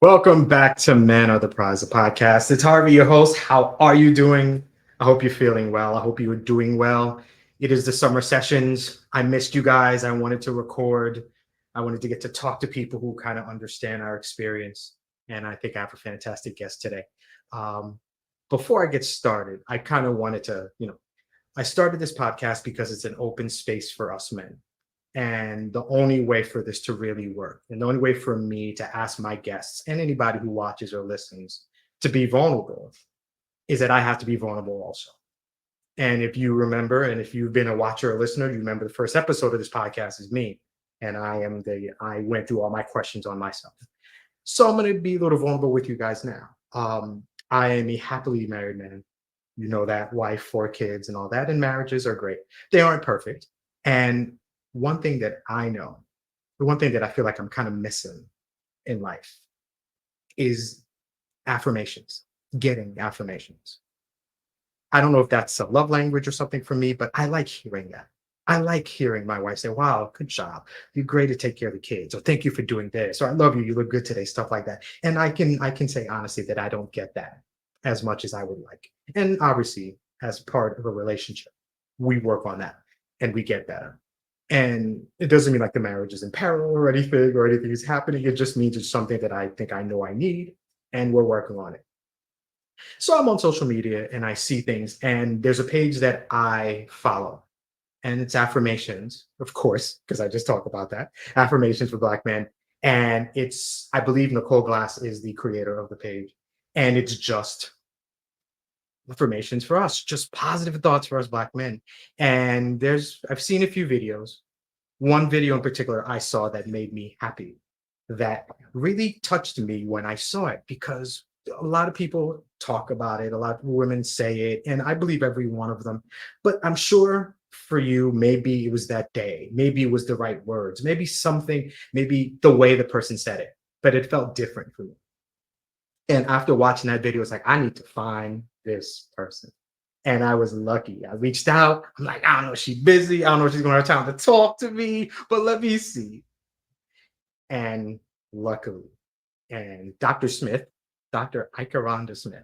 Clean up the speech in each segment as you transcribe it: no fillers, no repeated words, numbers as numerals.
Welcome back to Men Are the Prize, the podcast. It's Harvey, your host. How are you doing? I hope you're feeling well. I hope you are doing well. It is the summer sessions. I missed you guys. I wanted to record. I wanted to get to talk to people who kind of understand our experience. And I think I have a fantastic guest today. Um, Before I get started, I kind of wanted to, I started this podcast because it's an open space for us men. And the only way for this to really work, and the only way for me to ask my guests and anybody who watches or listens to be vulnerable is that I have to be vulnerable also. And if you remember, and if you've been a watcher or listener, you remember the first episode of this podcast is me. And I went through all my questions on myself. So I'm going to be a little vulnerable with you guys now. I am a happily married man. You know that, wife, 4 kids, and all that. And marriages are great. They aren't perfect. And one thing that I know, the one thing that I feel like I'm kind of missing in life is affirmations, getting affirmations. I don't know if that's a love language or something for me, but I like hearing that. I like hearing my wife say, "Wow, good job. You're great to take care of the kids," or "Thank you for doing this," or "I love you. You look good today," stuff like that. And I can say honestly that I don't get that as much as I would like. And obviously, as part of a relationship, we work on that and we get better. And it doesn't mean like the marriage is in peril or anything is happening. It just means it's something that I think I know I need, and we're working on it. So I'm on social media and I see things, and there's a page that I follow, and it's affirmations, of course, because I just talked about that, affirmations for Black men. And it's, I believe Nicole Glass is the creator of the page, and it's just affirmations for us, just positive thoughts for us Black men. And I've seen a few videos. One video in particular I saw that made me happy, that really touched me when I saw it, because a lot of people talk about it, a lot of women say it, and I believe every one of them. But I'm sure for you, maybe it was that day, maybe it was the right words, maybe something, maybe the way the person said it, but it felt different for me. And after watching that video, it's like, I need to find this person. And I was lucky. I reached out. I'm like, I don't know if she's busy. I don't know if she's going to have time to talk to me, but let me see. And luckily, and Dr. Smith, Dr. Ikeranda Smith,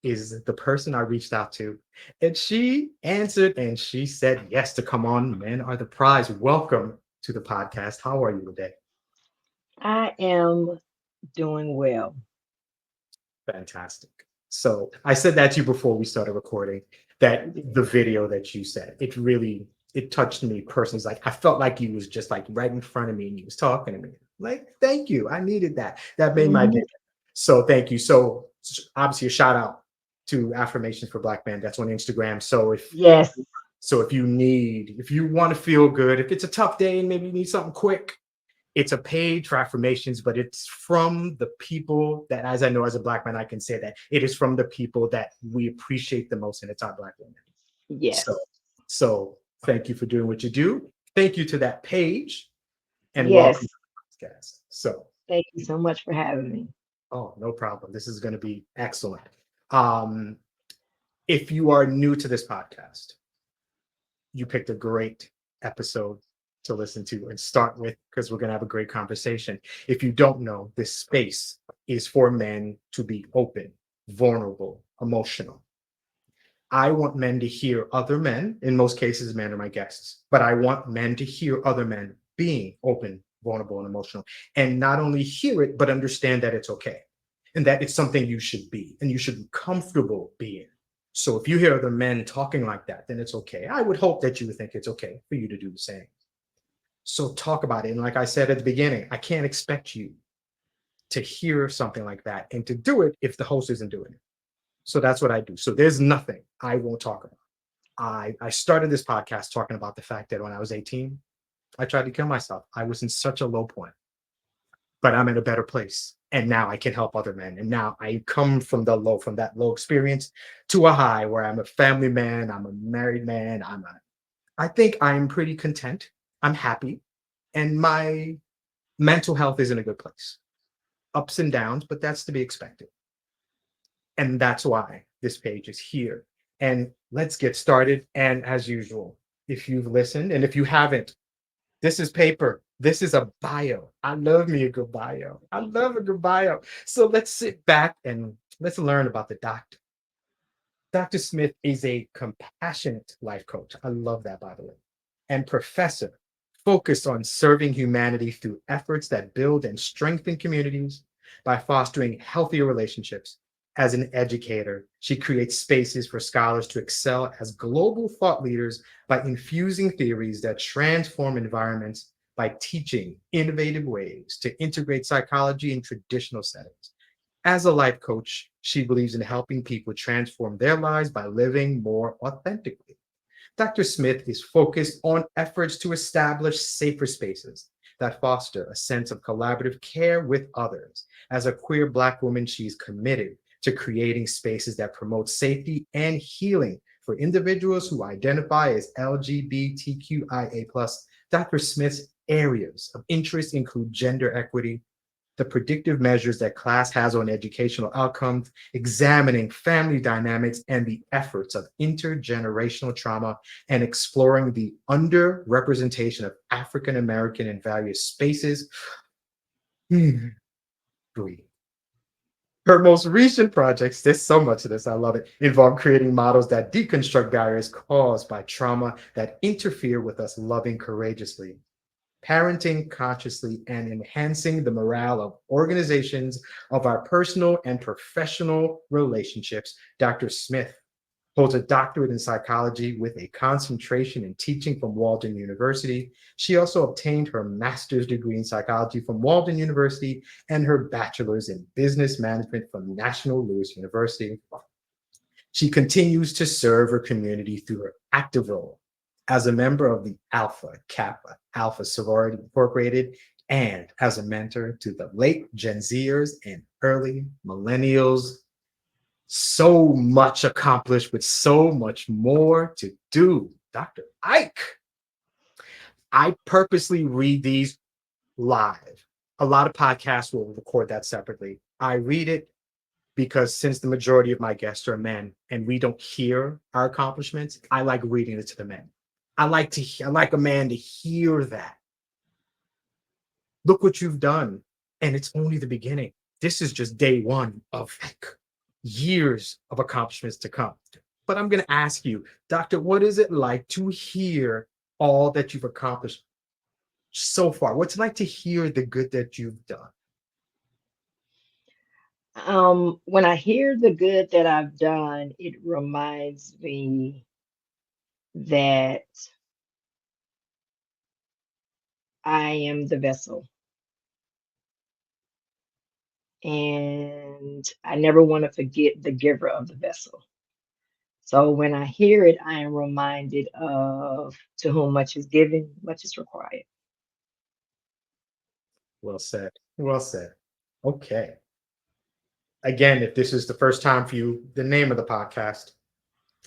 is the person I reached out to. And she answered and she said yes to come on Men Are the Prize. Welcome to the podcast. How are you today? I am doing well. Fantastic. So I said that to you before we started recording, that the video that you said, it touched me personally. It's like I felt like he was just like right in front of me and he was talking to me. Like, thank you. I needed that. That made my day. Mhm. So thank you. So obviously a shout out to Affirmations for Black Men. That's on Instagram. Yes, If you want to feel good, if it's a tough day and maybe you need something quick, it's a page for affirmations, but it's from the people that, as I know as a Black man, I can say that it is from the people that we appreciate the most, and it's our Black women. So, yes, so thank you for doing what you do. Thank you to that page, and welcome to yes. the podcast. So, Thank you so much for having me. oh, no problem. This is going to be excellent. Um, if you are new to this podcast, you picked a great episode to listen to and start with, because we're going to have a great conversation. If you don't know, this space is for men to be open, vulnerable, emotional. I want men to hear other men. In most cases, men are my guests, but I want men to hear other men being open, vulnerable, and emotional. And not only hear it, but understand that it's okay and that it's something you should be and you should be comfortable being. So if you hear other men talking like that, then it's okay. I would hope that you would think it's okay for you to do the same. So talk about it. And like I said at the beginning, I can't expect you to hear something like that and to do it if the host isn't doing it. So that's what I do. So there's nothing I won't talk about. I started this podcast talking about the fact that when I was 18, I tried to kill myself. I was in such a low point, but I'm in a better place. And now I can help other men. And now I come from that low experience to a high where I'm a family man, I'm a married man, I think I'm pretty content. I'm happy. And my mental health is in a good place. Ups and downs, but that's to be expected. And that's why this page is here. And let's get started. And as usual, if you've listened and if you haven't, this is paper. This is a bio. I love me a good bio. I love a good bio. So let's sit back and let's learn about the doctor. Dr. Smith is a compassionate life coach. I love that, by the way, and professor focused on serving humanity through efforts that build and strengthen communities by fostering healthier relationships. As an educator, she creates spaces for scholars to excel as global thought leaders by infusing theories that transform environments by teaching innovative ways to integrate psychology in traditional settings. As a life coach, she believes in helping people transform their lives by living more authentically. Dr. Smith is focused on efforts to establish safer spaces that foster a sense of collaborative care with others. As a queer Black woman, she is committed to creating spaces that promote safety and healing for individuals who identify as LGBTQIA. Dr. Smith's areas of interest include gender equity, the predictive measures that class has on educational outcomes, examining family dynamics and the efforts of intergenerational trauma, and exploring the underrepresentation of African American in various spaces. Hmm, breathe. Her most recent projects, there's so much of this, I love it, involve creating models that deconstruct barriers caused by trauma that interfere with us loving courageously, parenting consciously, and enhancing the morale of organizations of our personal and professional relationships. Dr. Smith holds a doctorate in psychology with a concentration in teaching from Walden University. She also obtained her master's degree in psychology from Walden University and her bachelor's in business management from National Louis University. She continues to serve her community through her active role as a member of the Alpha Kappa Alpha Sorority Incorporated and as a mentor to the late Gen Zers and early millennials. So much accomplished with so much more to do. Dr. Ike, I purposely read these live. A lot of podcasts will record that separately. I read it because since the majority of my guests are men and we don't hear our accomplishments, I like reading it to the men. I like a man to hear that. Look what you've done. And it's only the beginning. This is just day one of like years of accomplishments to come. But I'm going to ask you, Doctor, what is it like to hear all that you've accomplished so far? What's it like to hear the good that you've done? When I hear the good that I've done, it reminds me that I am the vessel, and I never want to forget the giver of the vessel. So when I hear it, I am reminded of to whom much is given, much is required. Well said. Well said. Okay. Again, if this is the first time for you, the name of the podcast,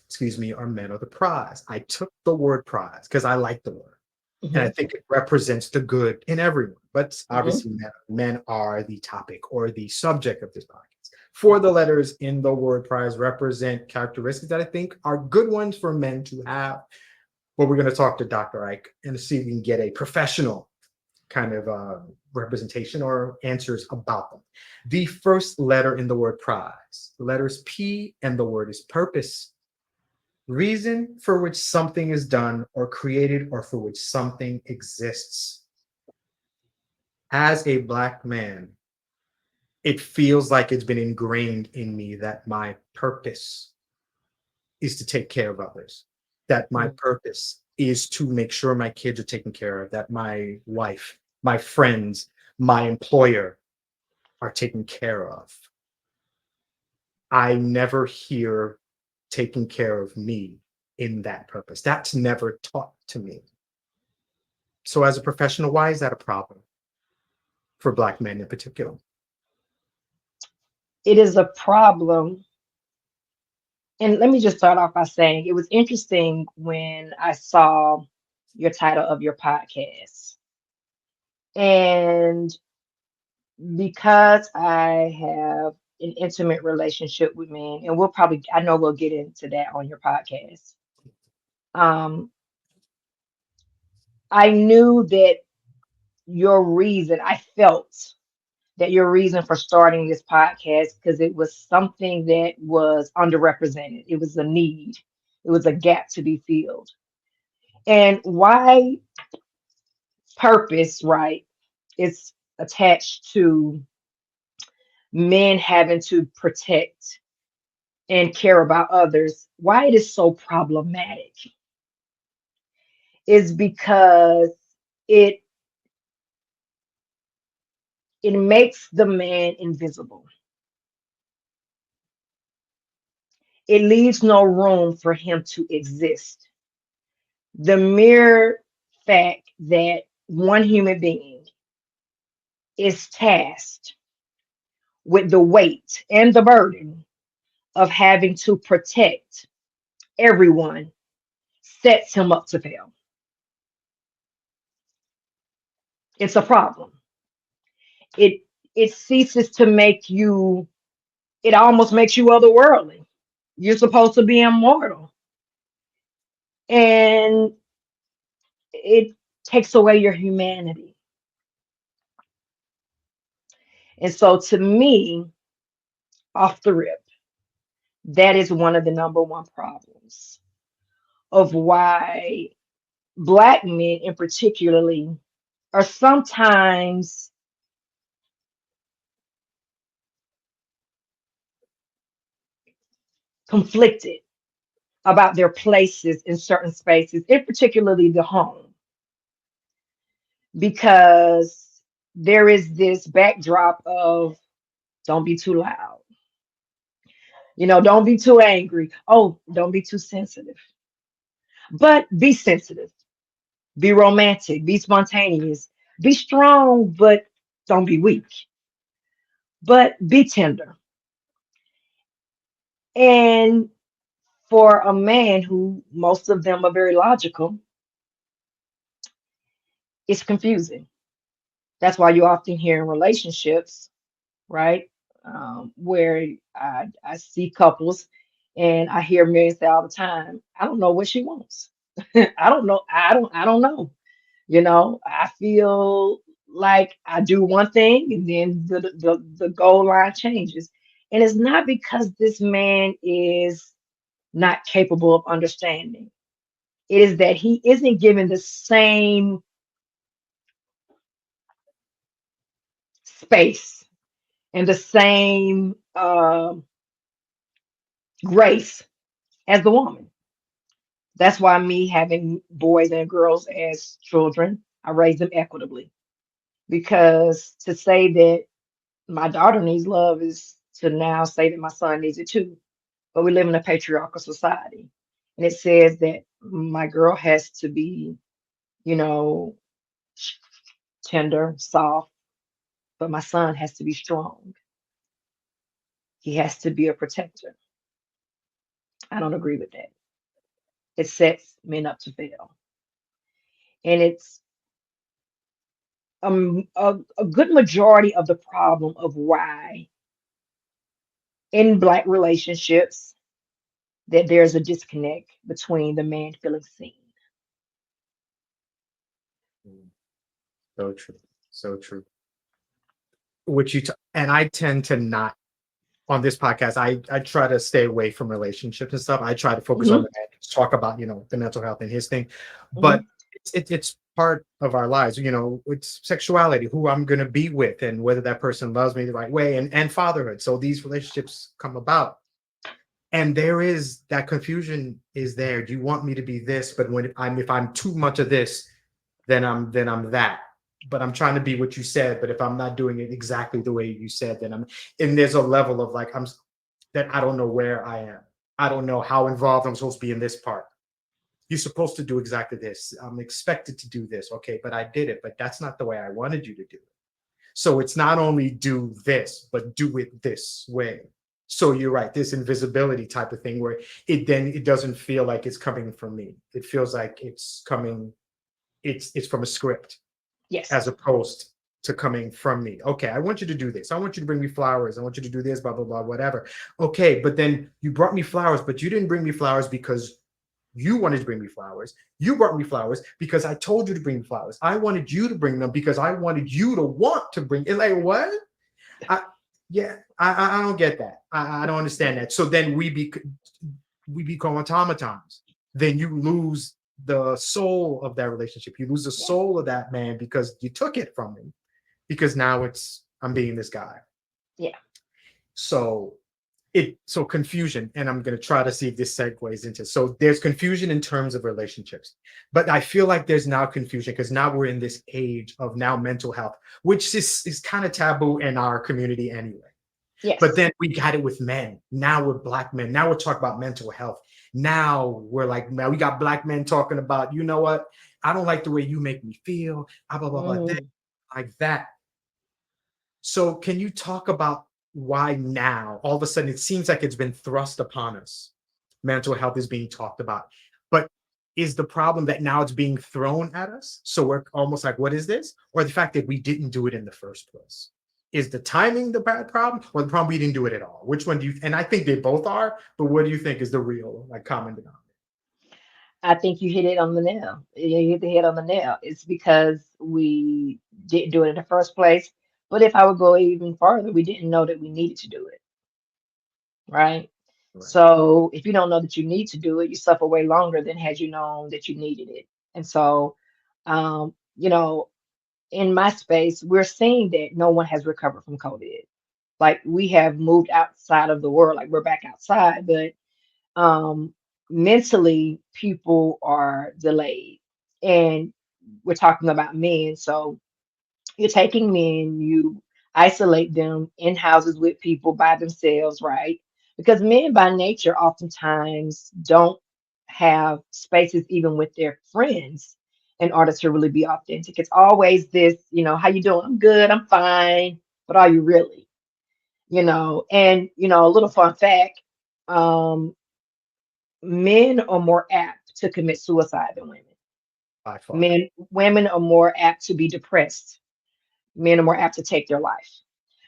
excuse me, are Men of the Prize. I took the word prize because I like the word. And I Hmm. think it represents the good in everyone. But Hmm. obviously, men are the topic or the subject of this podcast. For the letters in the word prize represent characteristics that I think are good ones for men to have. But we're going to talk to Dr. Ike and see if we can get a professional kind of representation or answers about them. The first letter in the word prize, the letter is P and the word is purpose. Reason for which something is done or created or for which something exists. As a Black man, it feels like it's been ingrained in me that my purpose is to take care of others, that my purpose is to make sure my kids are taken care of, that my wife, my friends, my employer are taken care of. I never hear taking care of me in that purpose. That's never taught to me. So, as a professional, why is that a problem for Black men in particular? It is a problem. And let me just start off by saying it was interesting when I saw your title of your podcast. And because I have an intimate relationship with men, and I know we'll get into that on your podcast. Um, I knew that your reason, I felt that your reason for starting this podcast, because it was something that was underrepresented. It was a need. It was a gap to be filled. And why purpose, right, is attached to men having to protect and care about others, why it is so problematic is because it it makes the man invisible. It leaves no room for him to exist. The mere fact that one human being is tasked with the weight and the burden of having to protect everyone sets him up to fail. It's a problem. It it ceases to make you, it almost makes you otherworldly. You're supposed to be immortal. And it takes away your humanity. And so to me, off the rip, that is one of the number one problems of why Black men in particularly are sometimes conflicted about their places in certain spaces, in particularly the home, because there is this backdrop of don't be too loud, don't be too angry, oh, don't be too sensitive, but be sensitive, be romantic, be spontaneous, be strong, but don't be weak, but be tender. And for a man who most of them are very logical, it's confusing. That's why you often hear in relationships, right? Where I see couples and I hear men say all the time, I don't know what she wants. I don't know. I don't know. I feel like I do one thing and then the goal line changes. And it's not because this man is not capable of understanding. It is that he isn't given the same space and the same grace as the woman. That's why me having boys and girls as children, I raise them equitably. Because to say that my daughter needs love is to now say that my son needs it too. But we live in a patriarchal society. And it says that my girl has to be, you know, tender, soft, but my son has to be strong. He has to be a protector. I don't agree with that. It sets men up to fail. And it's a good majority of the problem of why in Black relationships that there's a disconnect between the man feeling seen. Mm. So true. So true. Which and I tend to not on this podcast. I try to stay away from relationships and stuff. I try to focus on Hmm. the man, talk about the mental health and his thing, but Hmm. it's part of our lives. It's sexuality, who I'm gonna be with, and whether that person loves me the right way, and fatherhood. So these relationships come about, and there is that confusion is there. Do you want me to be this? But if I'm too much of this, then I'm that. But I'm trying to be what you said. But if I'm not doing it exactly the way you said, then and there's a level of like that I don't know where I am. I don't know how involved I'm supposed to be in this part. You're supposed to do exactly this. I'm expected to do this. Okay, but I did it. But that's not the way I wanted you to do it. So it's not only do this, but do it this way. So you're right, this invisibility type of thing where it doesn't feel like it's coming from me. It feels like it's from a script as Yes. opposed to coming from me. Okay, I want you to do this. I want you to bring me flowers. I want you to do this, blah, blah, blah, whatever. Okay, but then you brought me flowers, but you didn't bring me flowers because You wanted to bring me flowers. You brought me flowers because I told you to bring me flowers. I wanted you to bring them because I wanted you to want to bring it. Like, what? I, yeah, I don't get that. I don't understand that. So then we become automatons. Then you lose the soul of that relationship. You lose the Yeah. soul of that man because you took it from him. Because now it's I'm being this guy. Yeah. So so confusion, and I'm going to try to see if this segues into. So there's confusion in terms of relationships, but I feel like there's now confusion because now we're in this age of now mental health, which is kind of taboo in our community anyway. But Yes. then we got it with men. Now we're black men. Now we're talking about mental health. Now we're like, man, we got black men talking about, you know what? I don't like the way you make me feel. Blah blah blah blah. Mm. Like that. So, can you talk about why now, all of a sudden, it seems like it's been thrust upon us? Mental health is being talked about. But is the problem that now it's being thrown at us? So, we're almost like, what is this? Or the fact that we didn't do it in the first place? Is the timing the bad problem, or the problem we didn't do it at all? Which one do you, and I think they both are, but what do you think is the real, like, common denominator? I think you hit it on the nail. You hit the head on the nail. It's because we didn't do it in the first place. But if I would go even further, we didn't know that we needed to do it, right? Right. So if you don't know that you need to do it, you suffer way longer than had you known that you needed it. And so, you know, in my space, we're seeing that no one has recovered from COVID. Like we have moved outside of the world, like we're back outside, but um, mentally people are delayed. And we're talking about men. So you're taking men, you isolate them in houses with people by themselves, right? Because men by nature oftentimes don't have spaces even with their friends in order to really be authentic. It's always this, how you doing? I'm good, I'm fine, but are you really? And a little fun fact, um, men are more apt to commit suicide than women. By far. Women are more apt to be depressed. Men are more apt to take their life.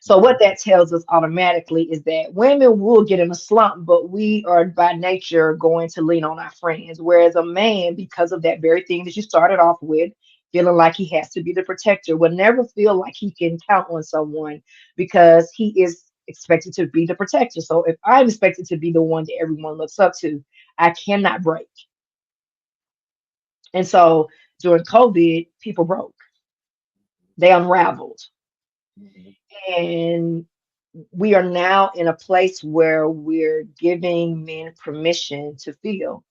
So Mhm. what that tells us automatically is that women will get in a slump, but we are by nature going to lean on our friends. Whereas a man, because of that very thing that you started off with, feeling like he has to be the protector, will never feel like he can count on someone because he is expected to be the protector. So if I'm expected to be the one that everyone looks up to, I cannot break. And so during COVID, people broke. They unraveled. Mhm. And we are now in a place where we're giving men permission to feel.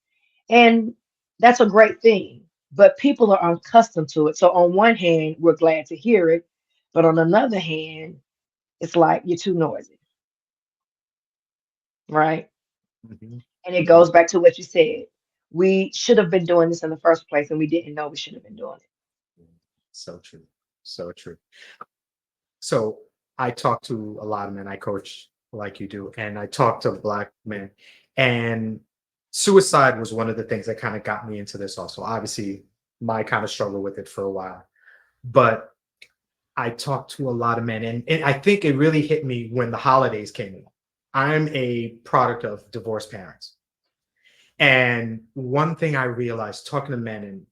And that's a great thing. But people are unaccustomed to it. So, on one hand, we're glad to hear it. But on another hand, it's like you're too noisy, right? Mhm. And it Mhm. goes back to what you said. We should have been doing this in the first place, and we didn't know we should have been doing it. So true. So true. So I talk to a lot of men. I coach like you do, and I talk to black men. And suicide was one of the things that kind of got me into this. Also, obviously, my kind of struggle with it for a while, but I talked to a lot of men, and I think it really hit me when the holidays came in. I'm a product of divorced parents, and one thing I realized talking to men, and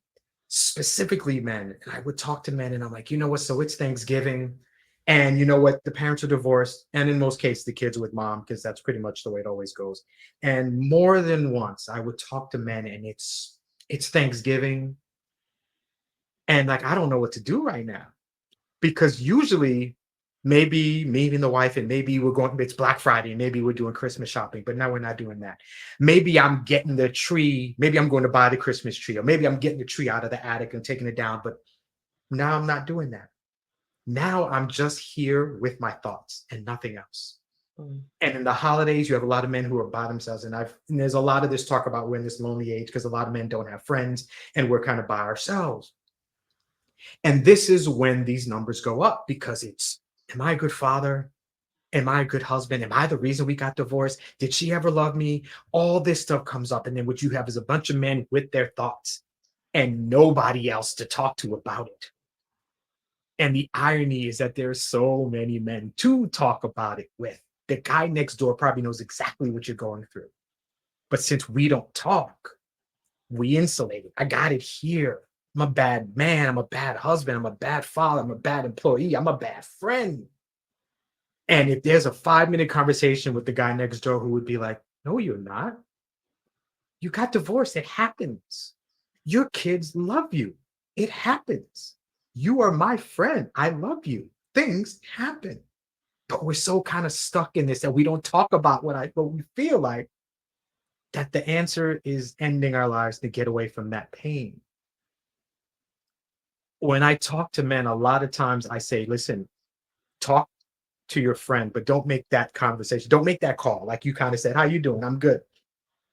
specifically men, and I would talk to men and I'm like, you know what? So it's Thanksgiving. And you know what? The parents are divorced. And in most cases, the kids are with mom, because that's pretty much the way it always goes. And more than once, I would talk to men and it's Thanksgiving. And like, I don't know what to do right now. Because usually maybe me and the wife, and maybe we're going, it's Black Friday, and maybe we're doing Christmas shopping, but now we're not doing that. Maybe I'm getting the tree, maybe I'm going to buy the Christmas tree, or maybe I'm getting the tree out of the attic and taking it down. But now I'm not doing that. Now I'm just here with my thoughts and nothing else. Mm. And in the holidays, you have a lot of men who are by themselves. And there's a lot of this talk about we're in this lonely age because a lot of men don't have friends and we're kind of by ourselves. And this is when these numbers go up because it's, am I a good father? Am I a good husband? Am I the reason we got divorced? Did she ever love me? All this stuff comes up. And then what you have is a bunch of men with their thoughts and nobody else to talk to about it. And the irony is that there's so many men to talk about it with. The guy next door probably knows exactly what you're going through. But since we don't talk, We insulated. I got it here. I'm a bad man. I'm a bad husband. I'm a bad father. I'm a bad employee. I'm a bad friend. And if there's a 5-minute conversation with the guy next door who would be like, no, you're not. You got divorced. It happens. Your kids love you. It happens. You are my friend. I love you. Things happen. But we're so kind of stuck in this that we don't talk about what we feel like, that the answer is ending our lives to get away from that pain. When I talk to men, a lot of times I say, listen, talk to your friend, but don't make that conversation. Don't make that call. Like you kind of said, how you doing? I'm good.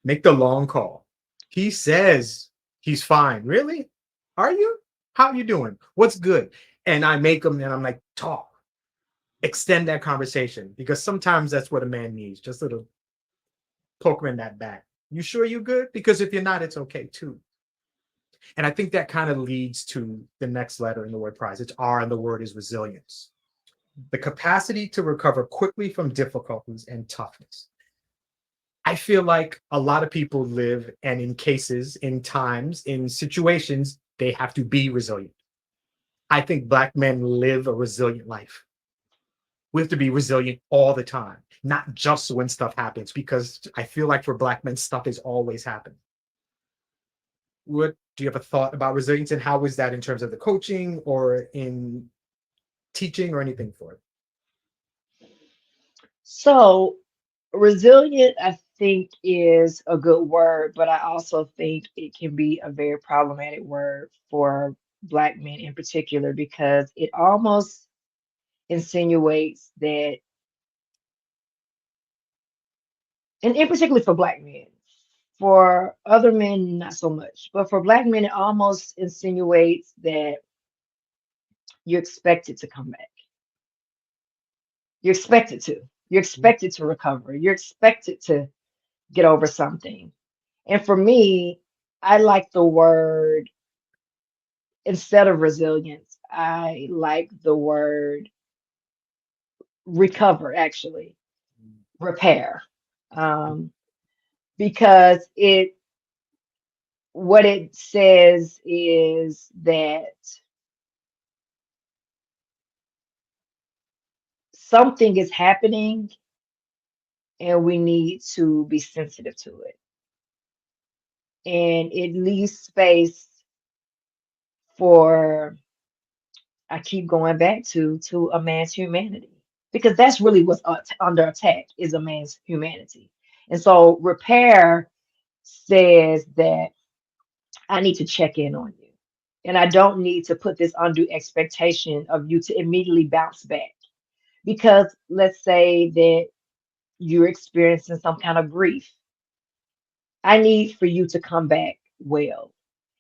Make the long call. He says he's fine. Really? Are you? How are you doing? What's good? And I make them and I'm like, talk. Extend that conversation because sometimes that's what a man needs. Just a little poke him in that back. You sure you good? Because if you're not, it's okay too. And I think that kind of leads to the next letter in the word prize. It's R, and the word is resilience. The capacity to recover quickly from difficulties and toughness. I feel like a lot of people live, and in cases, in times, in situations, they have to be resilient. I think Black men live a resilient life. We have to be resilient all the time, not just when stuff happens, because I feel like for Black men, stuff is always happening. What do you have a thought about resilience, and how is that in terms of the coaching or in teaching or anything for it? So, resilient, I think, is a good word, but I also think it can be a very problematic word for Black men in particular because it almost insinuates that, and in particular for Black men, for other men, not so much, but for Black men, it almost insinuates that you're expected to come back. You're expected to. You're expected to recover. You're expected to get over something. And for me, I like the word, instead of resilience, I like the word recover, actually, repair. Um, because what it says is that something is happening and we need to be sensitive to it. And it leaves space for, I keep going back to a man's humanity because that's really what's under attack is a man's humanity. And so repair says that I need to check in on you. And I don't need to put this undue expectation of you to immediately bounce back. Because let's say that you're experiencing some kind of grief. I need for you to come back well.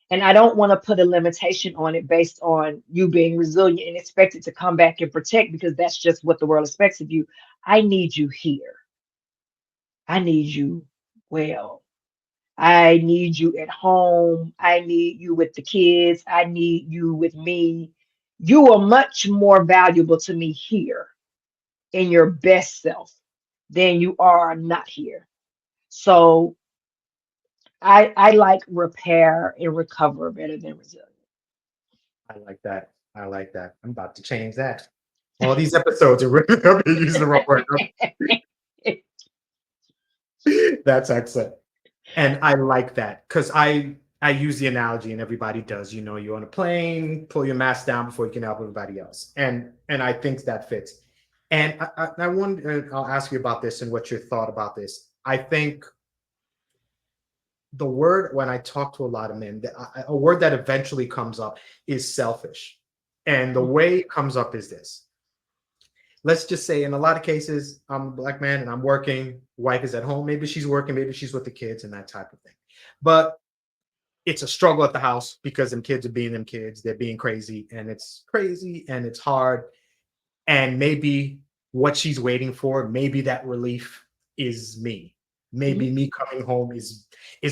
And I don't want to put a limitation on it based on you being resilient and expected to come back and protect because that's just what the world expects of you. I need you here. I need you well. I need you at home. I need you with the kids. I need you with me. You are much more valuable to me here in your best self than you are not here. So I like repair and recover better than resilience. I like that. I like that. I'm about to change that. All these episodes are really going to be using the wrong word. That's excellent. And I like that because I use the analogy, and everybody does. You know, you're on a plane, pull your mask down before you can help everybody else, and I think that fits. And I wonder, I'll ask you about this and what your thought about this. I think the word, when I talk to a lot of men, a word that eventually comes up is selfish, and the way it comes up is this. Let's just say, in a lot of cases, I'm a Black man and I'm working. Wife is at home. Maybe she's working. Maybe she's with the kids and that type of thing. But it's a struggle at the house because them kids are being them kids. They're being crazy and it's hard. And maybe what she's waiting for, maybe that relief is me. Maybe Mhm. me coming home is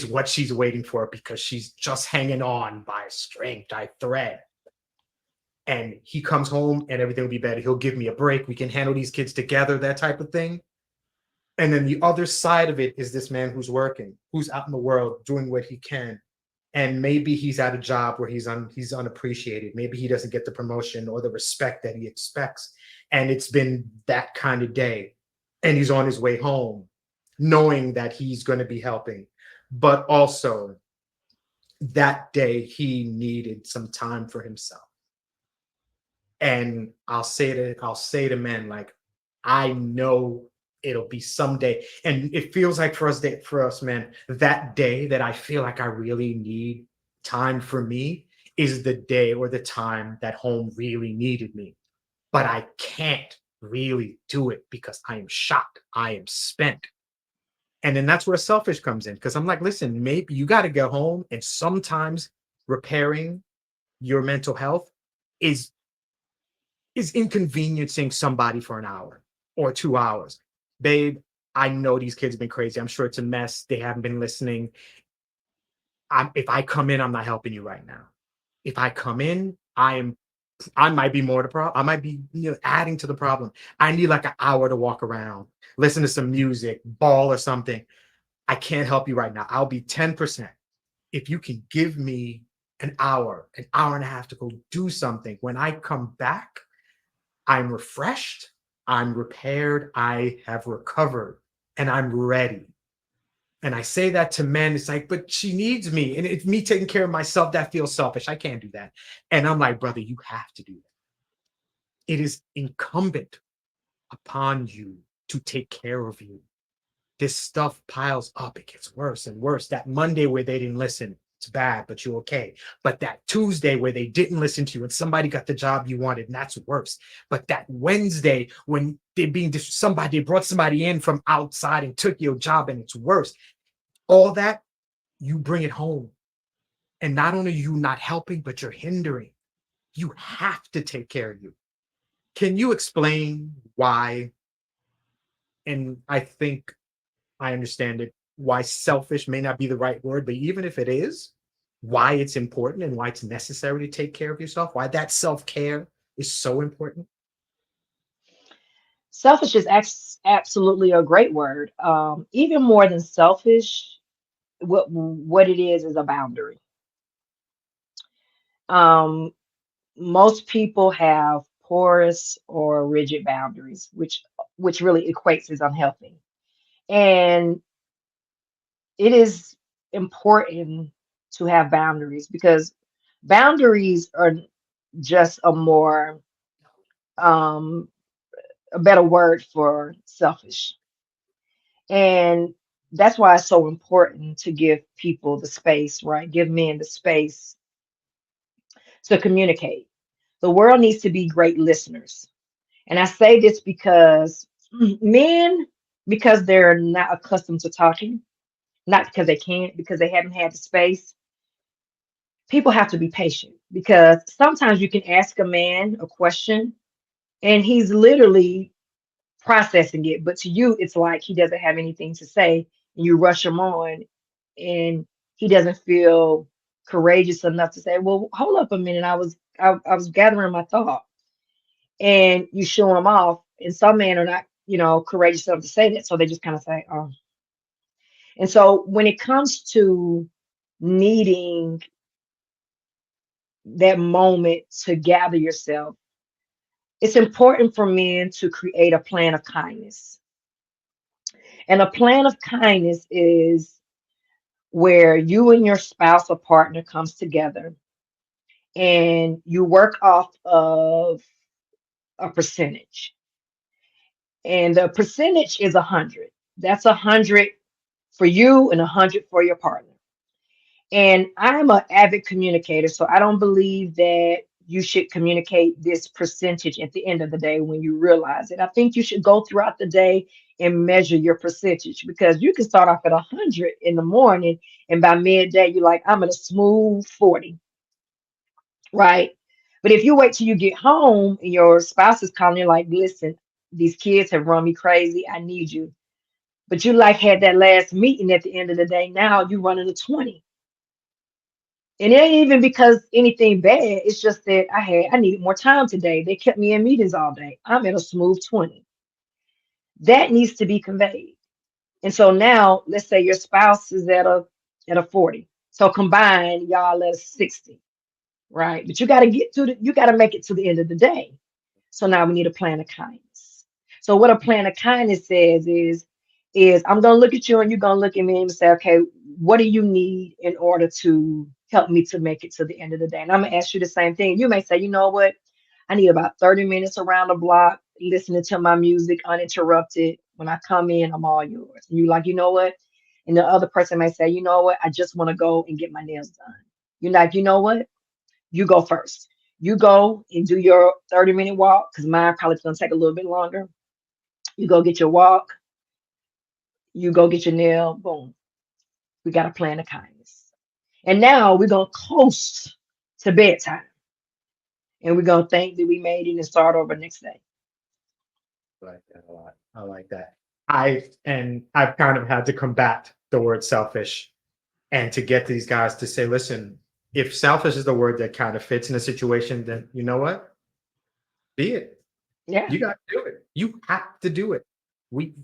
what she's waiting for because she's just hanging on by a string, by thread. And he comes home and everything will be better. He'll give me a break. We can handle these kids together, that type of thing. And then the other side of it is this man who's working, who's out in the world doing what he can. and maybe he's at a job where he's unappreciated. Maybe he doesn't get the promotion or the respect that he expects, and it's been that kind of day, and he's on his way home knowing that he's going to be helping, but also that day he needed some time for himself. And I'll say to men, like, I know it'll be someday. And it feels like for us men, that day that I feel like I really need time for me is the day or the time that home really needed me. But I can't really do it because I am shot. I am spent. And then that's where selfish comes in. Because I'm like, listen, maybe you got to go home. And sometimes repairing your mental health is inconveniencing somebody for an hour or 2 hours. Babe, I know these kids have been crazy. I'm sure it's a mess. They haven't been listening. If I come in, I'm not helping you right now. If I come in, I might be more the problem. I might be, adding to the problem. I need like an hour to walk around, listen to some music, ball or something. I can't help you right now. I'll be 10%. If you can give me an hour and a half to go do something, when I come back, I'm refreshed, I'm repaired, I have recovered, and I'm ready. And I say that to men. It's like, but she needs me. And it's me taking care of myself that feels selfish. I can't do that. And I'm like, brother, you have to do that. It is incumbent upon you to take care of you. This stuff piles up. It gets worse and worse. That Monday where they didn't listen, it's bad, but you're okay. But that Tuesday where they didn't listen to you and somebody got the job you wanted, and that's worse. But that Wednesday when they brought somebody in from outside and took your job, and it's worse. All that, you bring it home. And not only are you not helping, but you're hindering. You have to take care of you. Can you explain why? And I think I understand it, why selfish may not be the right word, but even if it is, why it's important and why it's necessary to take care of yourself, why that self care is so important. Selfish is absolutely a great word. Even more than selfish, what it is a boundary. Um, Most people have porous or rigid boundaries, which really equates as unhealthy. And it is important to have boundaries because boundaries are just um, a better word for selfish. And that's why it's so important to give people the space, right? Give men the space to communicate. The world needs to be great listeners. And I say this because men, because they're not accustomed to talking, not because they can't, because they haven't had the space, people have to be patient because sometimes you can ask a man a question and he's literally processing it, but to you, it's like he doesn't have anything to say, and you rush him on, and he doesn't feel courageous enough to say, "Well, hold up a minute, I was gathering my thought," and you show him off. And some men are not, courageous enough to say that, so they just kind of say, "Oh." And so when it comes to needing that moment to gather yourself, it's important for men to create a plan of kindness. And a plan of kindness is where you and your spouse or partner comes together and you work off of a percentage. And the percentage is 100. That's 100 for you and 100 for your partner. And I'm an avid communicator, so I don't believe that you should communicate this percentage at the end of the day when you realize it. I think you should go throughout the day and measure your percentage because you can start off at 100 in the morning, and by midday, you're like, I'm at a smooth 40, right? But if you wait till you get home and your spouse is calling you like, listen, these kids have run me crazy. I need you. But you like had that last meeting at the end of the day. Now you running a 20. And it ain't even because anything bad. It's just that I needed more time today. They kept me in meetings all day. I'm at a smooth 20. That needs to be conveyed. And so now let's say your spouse is at a 40. So combined, y'all let us 60, right? But you got to make it to the end of the day. So now we need a plan of kindness. So what a plan of kindness says is I'm gonna look at you and you're gonna look at me and say, okay, what do you need in order to help me to make it to the end of the day? And I'm gonna ask you the same thing. You may say, you know what? I need about 30 minutes around the block, listening to my music uninterrupted. When I come in, I'm all yours. And you like, you know what? And the other person may say, you know what? I just want to go and get my nails done. You're like, you know what? You go first. You go and do your 30-minute walk because mine probably going to take a little bit longer. You go get your walk. You go get your nail. Boom. We got a plan of kindness. And now we're going to coast to bedtime. And we're going to think that we made it and start over next day. I like that a lot. I like that. I've kind of had to combat the word selfish and to get these guys to say, listen, if selfish is the word that kind of fits in a situation, then you know what? Be it. Yeah, You got to do it. You have to do it.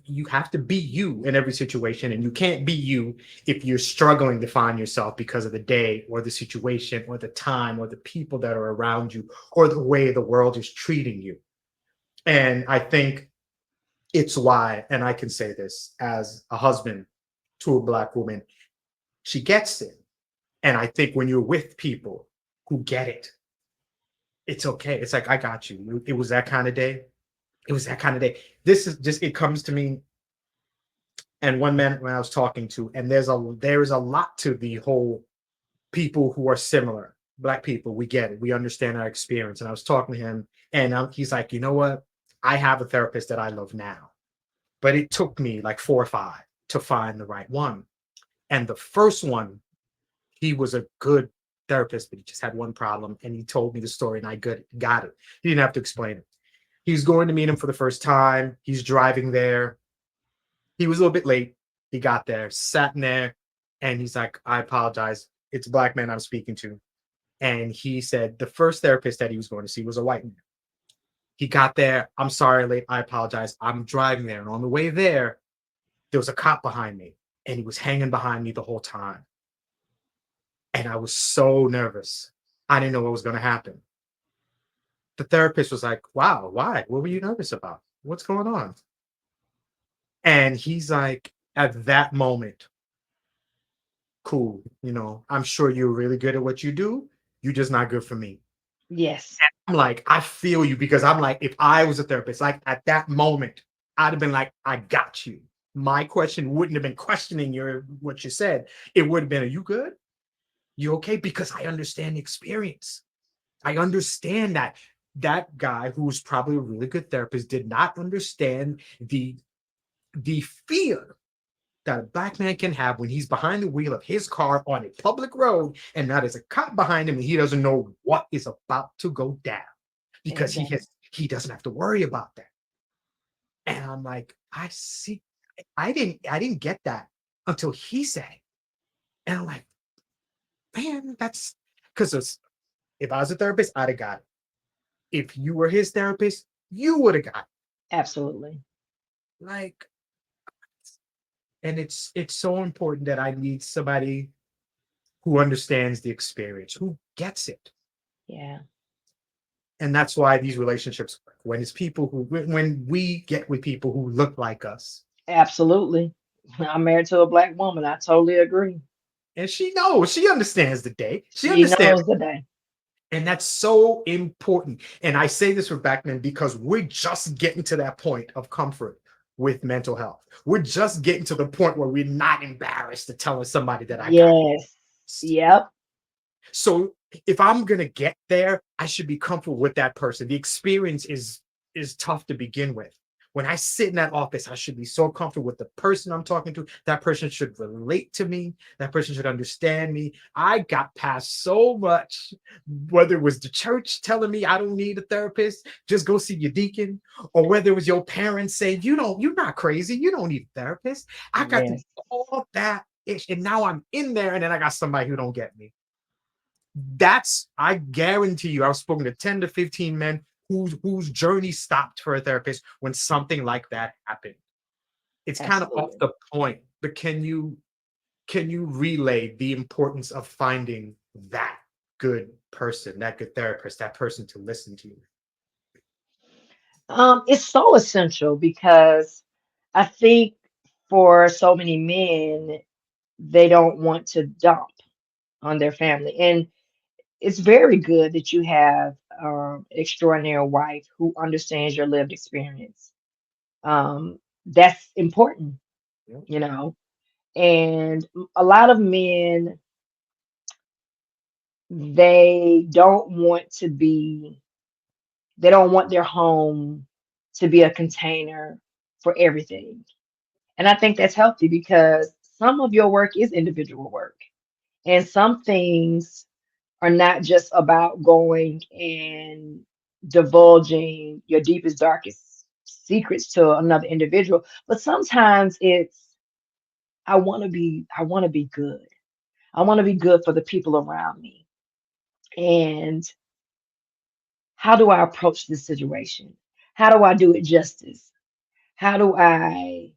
You have to be you in every situation, and you can't be you if you're struggling to find yourself because of the day or the situation or the time or the people that are around you or the way the world is treating you. And I think it's why, and I can say this as a husband to a Black woman, she gets it. And I think when you're with people who get it, it's okay. It's like, I got you. It was that kind of day. It was that kind of day. This is just, it comes to me. And one man when I was talking to, and there is a lot to the whole people who are similar. Black people, we get it. We understand our experience. And I was talking to him, and he's like, you know what? I have a therapist that I love now, but it took me like 4 or 5 to find the right one. And the first one, he was a good therapist, but he just had one problem. And he told me the story, and I got it. He didn't have to explain it. He's going to meet him for the first time. He's driving there. He was a little bit late. He got there, sat in there, and he's like, I apologize. It's a Black man I'm speaking to. And he said the first therapist that he was going to see was a white man. He got there. I'm sorry, late. I apologize. I'm driving there. And on the way there was a cop behind me, and he was hanging behind me the whole time. And I was so nervous. I didn't know what was going to happen. The therapist was like, wow, why? What were you nervous about? What's going on? And he's like, at that moment, cool. I'm sure you're really good at what you do. You're just not good for me. yes, I'm like, I feel you because I'm like, if I was a therapist, like at that moment, I'd have been like, I got you. My question wouldn't have been questioning what you said. It would have been, are you good? You okay? Because I understand the experience. I understand that guy who's probably a really good therapist did not understand the fear that a Black man can have when he's behind the wheel of his car on a public road and now there's a cop behind him and he doesn't know what is about to go down because he exactly. has he doesn't have to worry about that. And I'm like, I see. I didn't get that until he said it. And I'm like, man, that's because if I was a therapist, I'd have got it. If you were his therapist, you would have got it. Absolutely. Like, and it's so important that I need somebody who understands the experience, who gets it. Yeah, And that's why these relationships work. When we get with people who look like us. absolutely. I'm married to a Black woman. I totally agree. And she understands the day. She She understands. knows the day. And that's so important. And I say this for Black men because we're just getting to that point of comfort with mental health. We're just getting to the point where we're not embarrassed to telling somebody that I got Yes. this. Yep. So if I'm gonna get there, I should be comfortable with that person. The experience is tough to begin with. When I sit in that office, I should be so comfortable with the person I'm talking to. That person should relate to me. That person should understand me. I got past so much, whether it was the church telling me I don't need a therapist, just go see your deacon, or whether it was your parents saying, you're not crazy, you don't need a therapist. I got to Yes. do all that ish, and now I'm in there, and then I got somebody who don't get me. I guarantee you, I've spoken to 10 to 15 men whose journey stopped for a therapist when something like that happened. It's kind of off Absolutely. the point, but can you relay the importance of finding that good person, that good therapist, that person to listen to you? It's so essential because I think for so many men, they don't want to dump on their family. And it's very good that you have extraordinary wife who understands your lived experience. That's important, Yeah. you know. And a lot of men, they don't want to be, they don't want their home to be a container for everything. And I think that's healthy because some of your work is individual work. And some things are not just about going and divulging your deepest, darkest secrets to another individual, but sometimes it's I want to be good. I want to be good for the people around me. And how do I approach this situation? How do I do it justice? How do I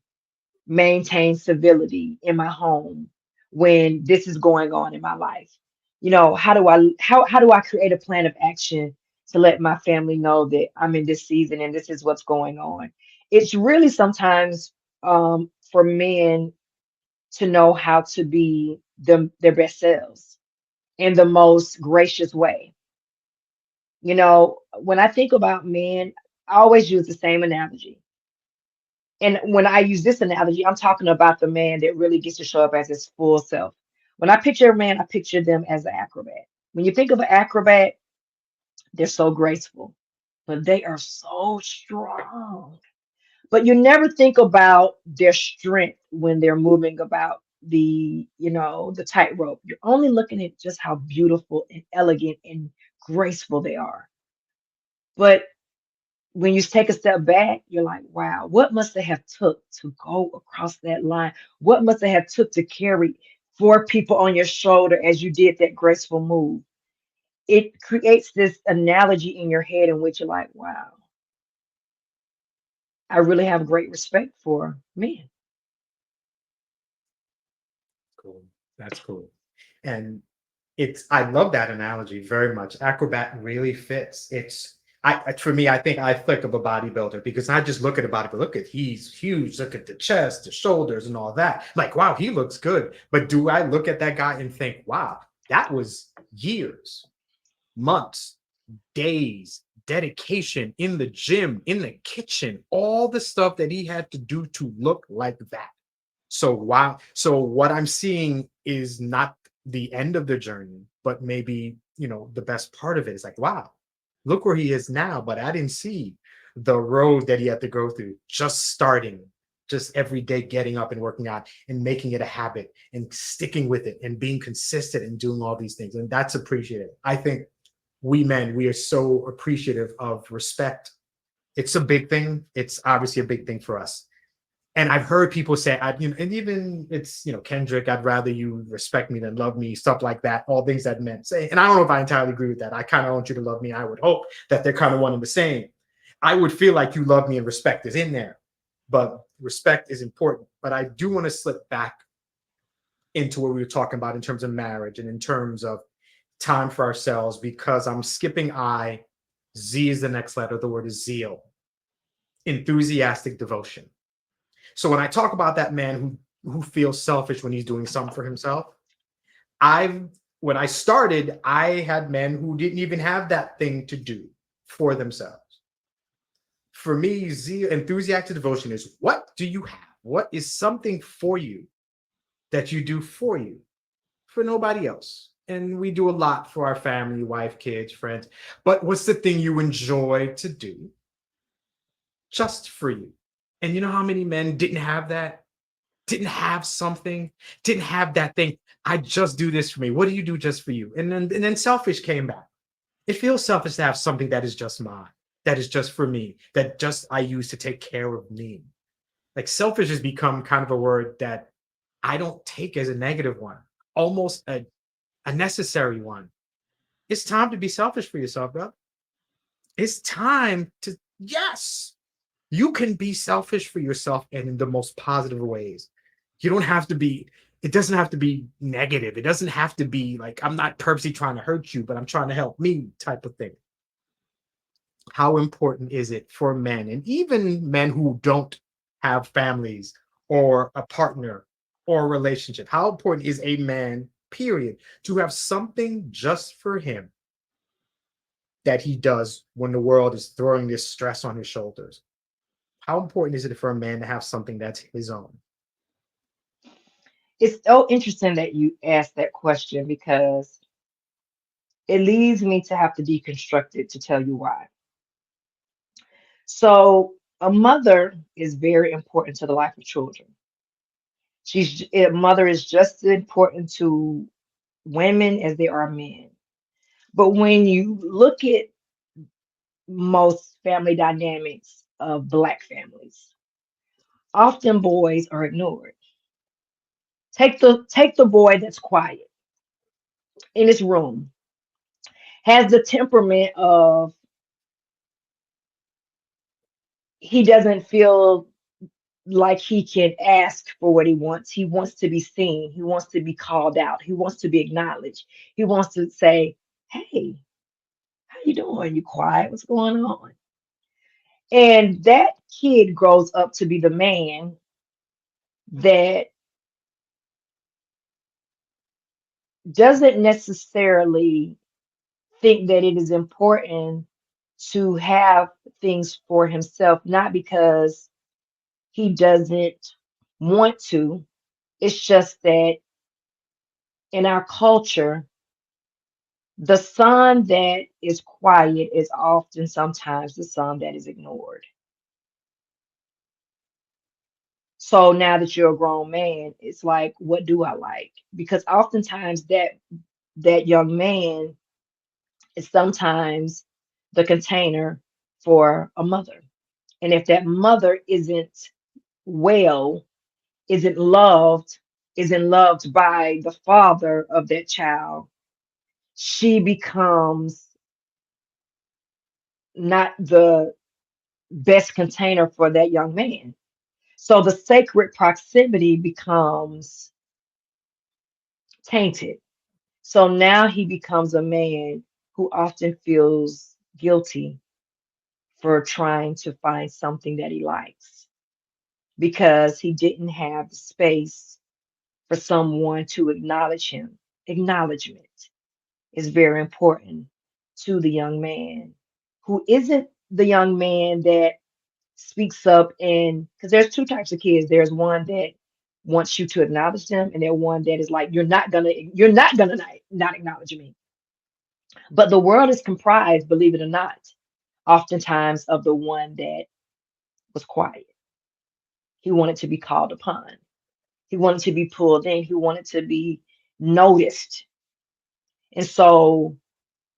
maintain civility in my home when this is going on in my life? You know, how do I create a plan of action to let my family know that I'm in this season and this is what's going on? It's really sometimes for men to know how to be their best selves in the most gracious way. You know, when I think about men, I always use the same analogy. And when I use this analogy, I'm talking about the man that really gets to show up as his full self. When I picture a man, I picture them as an acrobat. When you think of an acrobat, they're so graceful, but they are so strong. But you never think about their strength when they're moving about the tightrope. You're only looking at just how beautiful and elegant and graceful they are. But when you take a step back, you're like, wow, what must they have took to go across that line? What must they have took to carry four people on your shoulder as you did that graceful move? It creates this analogy in your head in which you're like, wow, I really have great respect for men. Cool. That's cool. And I love that analogy very much. Acrobat really fits. For me, I think I think of a bodybuilder because I just look at a bodybuilder. Look at he's huge. Look at the chest, the shoulders, and all that. Like, wow, he looks good. But do I look at that guy and think, wow, that was years, months, days, dedication in the gym, in the kitchen, all the stuff that he had to do to look like that. So wow, so what I'm seeing is not the end of the journey, but maybe, the best part of it is like, wow, look where he is now, but I didn't see the road that he had to go through just starting, just every day getting up and working out and making it a habit and sticking with it and being consistent and doing all these things. And that's appreciated. I think we men, we are so appreciative of respect. It's a big thing. It's obviously a big thing for us. And I've heard people say, and even it's, Kendrick, I'd rather you respect me than love me, stuff like that, all things that men say. And I don't know if I entirely agree with that. I kind of want you to love me. I would hope that they're kind of one and the same. I would feel like you love me and respect is in there, but respect is important. But I do want to slip back into what we were talking about in terms of marriage and in terms of time for ourselves, because I'm skipping I. Z is the next letter. The word is zeal, enthusiastic devotion. So when I talk about that man who feels selfish when he's doing something for himself, I've when I started, I had men who didn't even have that thing to do for themselves. For me, enthusiastic devotion is, what do you have? What is something for you that you do for you, for nobody else? And we do a lot for our family, wife, kids, friends. But what's the thing you enjoy to do just for you? And you know how many men didn't have that? Didn't have something, didn't have that thing. I just do this for me. What do you do just for you? And then selfish came back. It feels selfish to have something that is just mine, that is just for me, that just I use to take care of me. Like selfish has become kind of a word that I don't take as a negative one, almost a necessary one. It's time to be selfish for yourself, bro. It's time to, yes, you can be selfish for yourself and in the most positive ways. You don't have to be. It doesn't have to be negative. It doesn't have to be like, I'm not purposely trying to hurt you, but I'm trying to help me type of thing. How important is it for men, and even men who don't have families or a partner or a relationship? How important is a man, period, to have something just for him that he does when the world is throwing this stress on his shoulders? How important is it for a man to have something that's his own? It's so interesting that you asked that question because it leads me to have to deconstruct it to tell you why. So, a mother is very important to the life of children. A mother is just as important to women as they are men. But when you look at most family dynamics of Black families, often boys are ignored. Take the boy that's quiet in his room, has the temperament of he doesn't feel like he can ask for what he wants. He wants to be seen. He wants to be called out. He wants to be acknowledged. He wants to say, "Hey, how you doing? You quiet? What's going on?" And that kid grows up to be the man that doesn't necessarily think that it is important to have things for himself, not because he doesn't want to. It's just that in our culture, the son that is quiet is often sometimes the son that is ignored. So now that you're a grown man, it's like, what do I like? Because oftentimes that young man is sometimes the container for a mother. And if that mother isn't well, isn't loved, isn't loved by the father of that child, she becomes not the best container for that young man. So the sacred proximity becomes tainted. So now he becomes a man who often feels guilty for trying to find something that he likes because he didn't have the space for someone to acknowledge him. Acknowledgement is very important to the young man who isn't the young man that speaks up, and because there's two types of kids. There's one that wants you to acknowledge them, and there's one that is like, you're not gonna not acknowledge me. But the world is comprised, believe it or not, oftentimes of the one that was quiet. He wanted to be called upon. He wanted to be pulled in. He wanted to be noticed. And so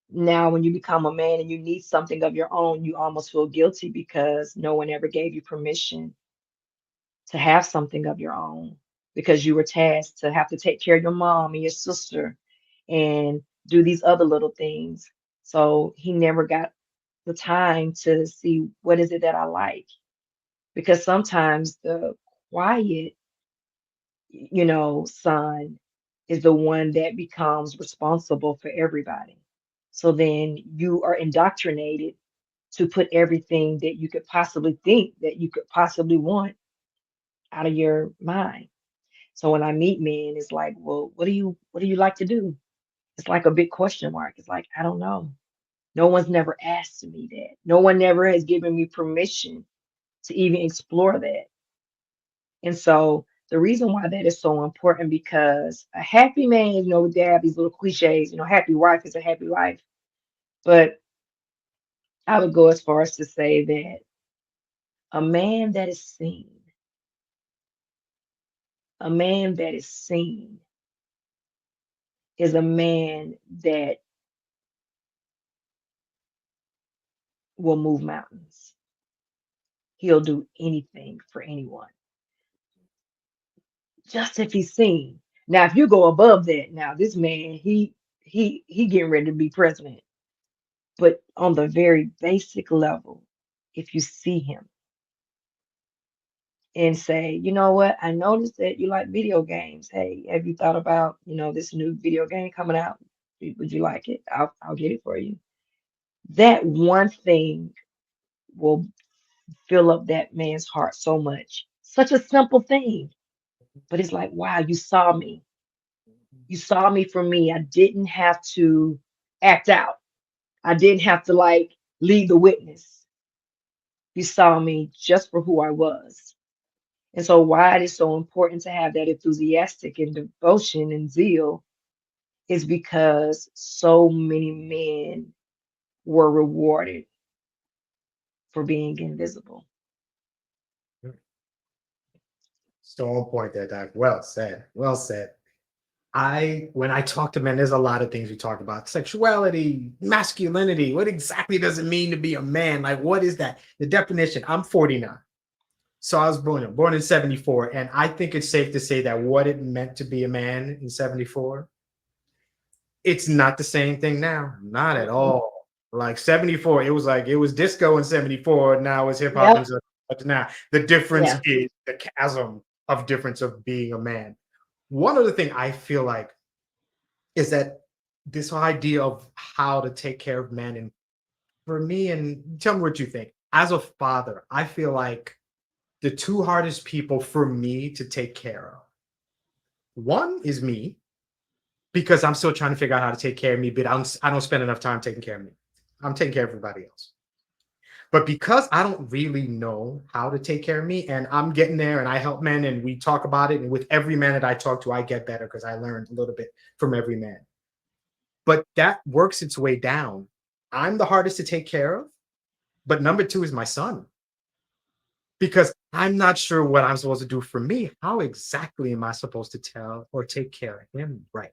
now when you become a man and you need something of your own, you almost feel guilty because no one ever gave you permission to have something of your own because you were tasked to have to take care of your mom and your sister and do these other little things. So he never got the time to see what is it that I like. Because sometimes the quiet, son is the one that becomes responsible for everybody. So then you are indoctrinated to put everything that you could possibly think that you could possibly want out of your mind. So when I meet men, it's like, well, what do you like to do? It's like a big question mark. It's like, I don't know. No one's never asked me that. No one never has given me permission to even explore that. And so the reason why that is so important because a happy man, they have these little cliches, happy wife is a happy life. But I would go as far as to say that a man that is seen, a man that is seen is a man that will move mountains. He'll do anything for anyone, just if he's seen. Now, if you go above that, now this man, he getting ready to be president. But on the very basic level, if you see him, and say, you know what, I noticed that you like video games. Hey, have you thought about, this new video game coming out? Would you like it? I'll get it for you. That one thing will fill up that man's heart so much. Such a simple thing, but it's like, wow, you saw me. You saw me for me. I didn't have to act out. I didn't have to like lead the witness. You saw me just for who I was. And so, why it is so important to have that enthusiastic and devotion and zeal is because so many men were rewarded for being invisible. So on point there, Doc. Well said. Well said. When I talk to men, there's a lot of things we talk about: sexuality, masculinity. What exactly does it mean to be a man? Like, what is that? The definition. I'm 49. So I was born in 74. And I think it's safe to say that what it meant to be a man in 74, it's not the same thing now. Not at Mm-mm. all. Like 74, it was like it was disco in 74. Now it's hip hop and Yep. stuff. But now the difference Yeah. is the chasm of difference of being a man. One other thing I feel like is that this idea of how to take care of men, and for me, and tell me what you think. As a father, I feel like the two hardest people for me to take care of. One is me, because I'm still trying to figure out how to take care of me, but I don't spend enough time taking care of me. I'm taking care of everybody else. But because I don't really know how to take care of me, and I'm getting there, and I help men and we talk about it, and with every man that I talk to, I get better because I learned a little bit from every man. But that works its way down. I'm the hardest to take care of, but number two is my son, because I'm not sure what I'm supposed to do for me. How exactly am I supposed to tell or take care of him right?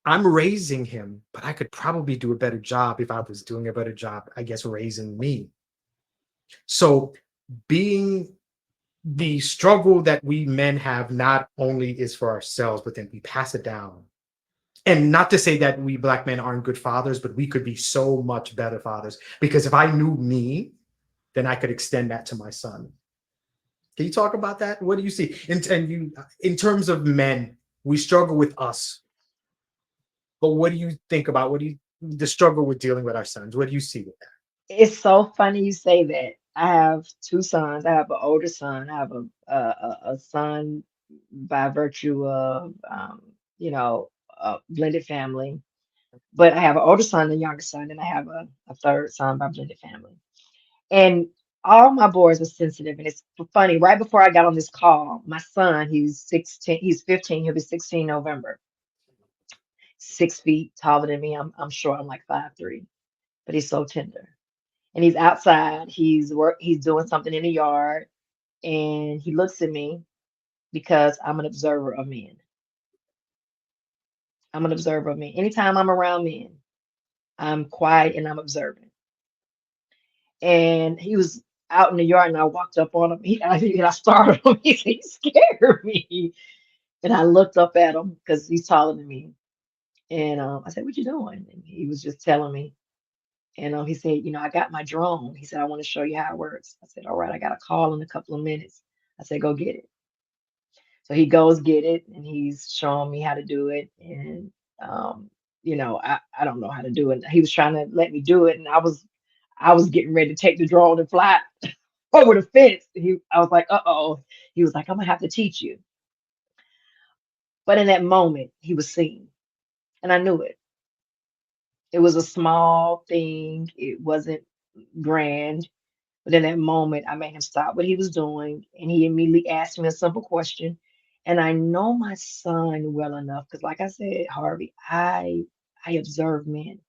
I'm raising him, but I could probably do a better job if I was doing a better job, I guess, raising me. So, being the struggle that we men have not only is for ourselves, but then we pass it down. And not to say that we black men aren't good fathers, but we could be so much better fathers, because if I knew me, then I could extend that to my son. Can you talk about that? What do you see? In terms of men, we struggle with us, but what do you think about the struggle with dealing with our sons? What do you see with that? It's so funny you say that. I have two sons. I have an older son. I have a son by virtue of a blended family. But I have an older son and a younger son, and I have a third son by blended family. And all my boys are sensitive. And it's funny, right before I got on this call, my son, he's 16, he's 15, he'll be 16 November, 6 feet taller than me. I'm short, I'm like 5'3", but he's so tender. And he's outside, he's doing something in the yard, and he looks at me because I'm an observer of men. I'm an observer of men. Anytime I'm around men, I'm quiet and I'm observant. And he was out in the yard, and I walked up on him. I startled him. He scared me. And I looked up at him because he's taller than me. And I said, "What you doing?" And he was just telling me. And he said, "I got my drone." He said, "I want to show you how it works." I said, "All right, I got a call in a couple of minutes." I said, "Go get it." So he goes get it, and he's showing me how to do it. And I don't know how to do it. He was trying to let me do it, and I was getting ready to take the drone and fly over the fence. I was like, "Uh-oh." He was like, "I'm gonna have to teach you." But in that moment, he was seen, and I knew it. It was a small thing. It wasn't grand. But in that moment, I made him stop what he was doing, and he immediately asked me a simple question. And I know my son well enough because, like I said, Harvey, I observe men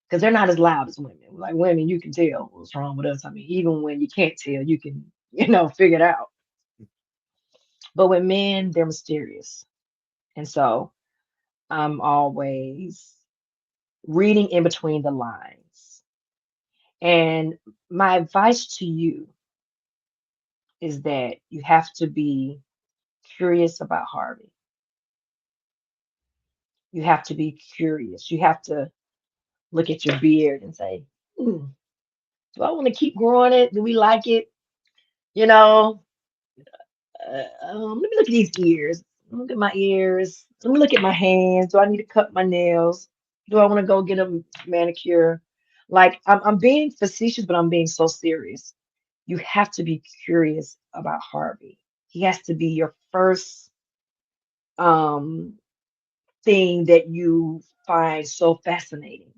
because they're not as loud as women. Like women, you can tell what's wrong with us. I mean, even when you can't tell, you can, figure it out. But with men, they're mysterious. And so I'm always reading in between the lines. And my advice to you is that you have to be curious about Harvey. You have to be curious. You have to look at your beard and say, do I want to keep growing it? Do we like it? You know, Let me look at these ears. Look at my ears. Let me look at my hands. Do I need to cut my nails? Do I want to go get a manicure? Like I'm being facetious, but I'm being so serious. You have to be curious about Harvey. He has to be your first um thing that you find so fascinating.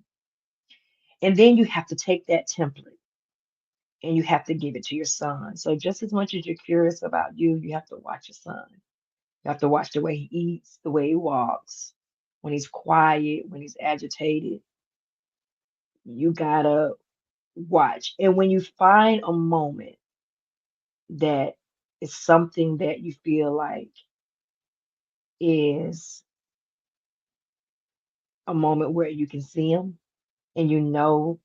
And then you have to take that template and you have to give it to your son. So just as much as you're curious about you, you have to watch your son. You have to watch the way he eats, the way he walks, when he's quiet, when he's agitated. You gotta watch. And when you find a moment that is something that you feel like is a moment where you can see him and you know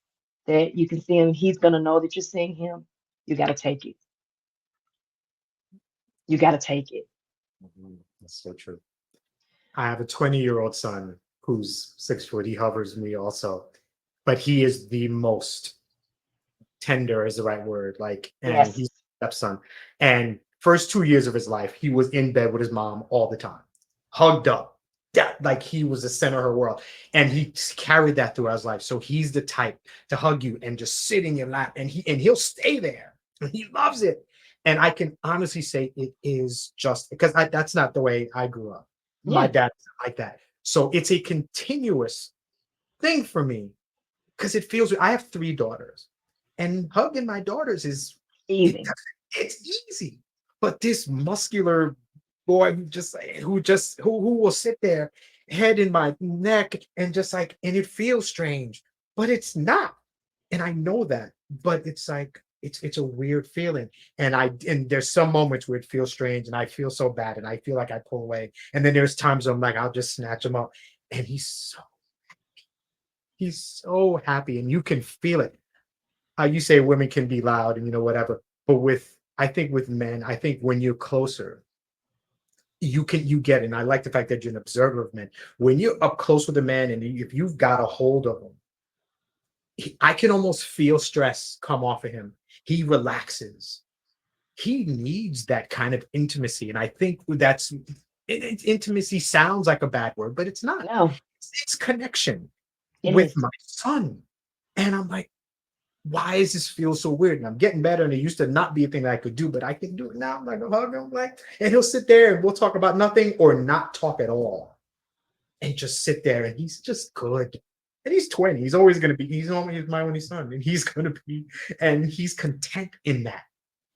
that you can see him, he's gonna know that you're seeing him. You gotta take it. You gotta take it. Mhm. That's so true. I have a 20-year-old son who's 6 foot. He hovers me also, but he is the most tender is the right word. Like, and Yes. he's stepson. And first 2 years of his life, he was in bed with his mom all the time, hugged up. That like he was the center of her world. And he carried that throughout his life. So he's the type to hug you and just sit in your lap and he'll stay there. And he loves it. And I can honestly say it is just because that's not the way I grew up. My Yeah. dad is like that. So it's a continuous thing for me because it feels I have 3 daughters, and hugging my daughters is it Easy. it's easy. But this muscular boy who will sit there, head in my neck, and just like and it feels strange, but it's not. And I know that, but it's like it's a weird feeling. And there's some moments where it feels strange and I feel so bad and I feel like I pull away. And then there's times I'm like, I'll just snatch him up. And he's so happy and you can feel it. You say women can be loud and whatever, but with I think with men, I think when you're closer, you get it. And I like the fact that you're an observer of men. When you're up close with a man and if you've got a hold of him, I can almost feel stress come off of him. He relaxes. He needs that kind of intimacy, and I think intimacy sounds like a bad word, but it's not. No, It's connection it with is. my son, and I'm like, why does this feel so weird? And I'm getting better, and it used to not be a thing that I could do, but I can do it now. I'm like, I'll hug him, like, and he'll sit there, and we'll talk about nothing or not talk at all, and just sit there, and he's just good. And he's 20. He's always going to be. He's my only son, and he's going to be, and he's content in that.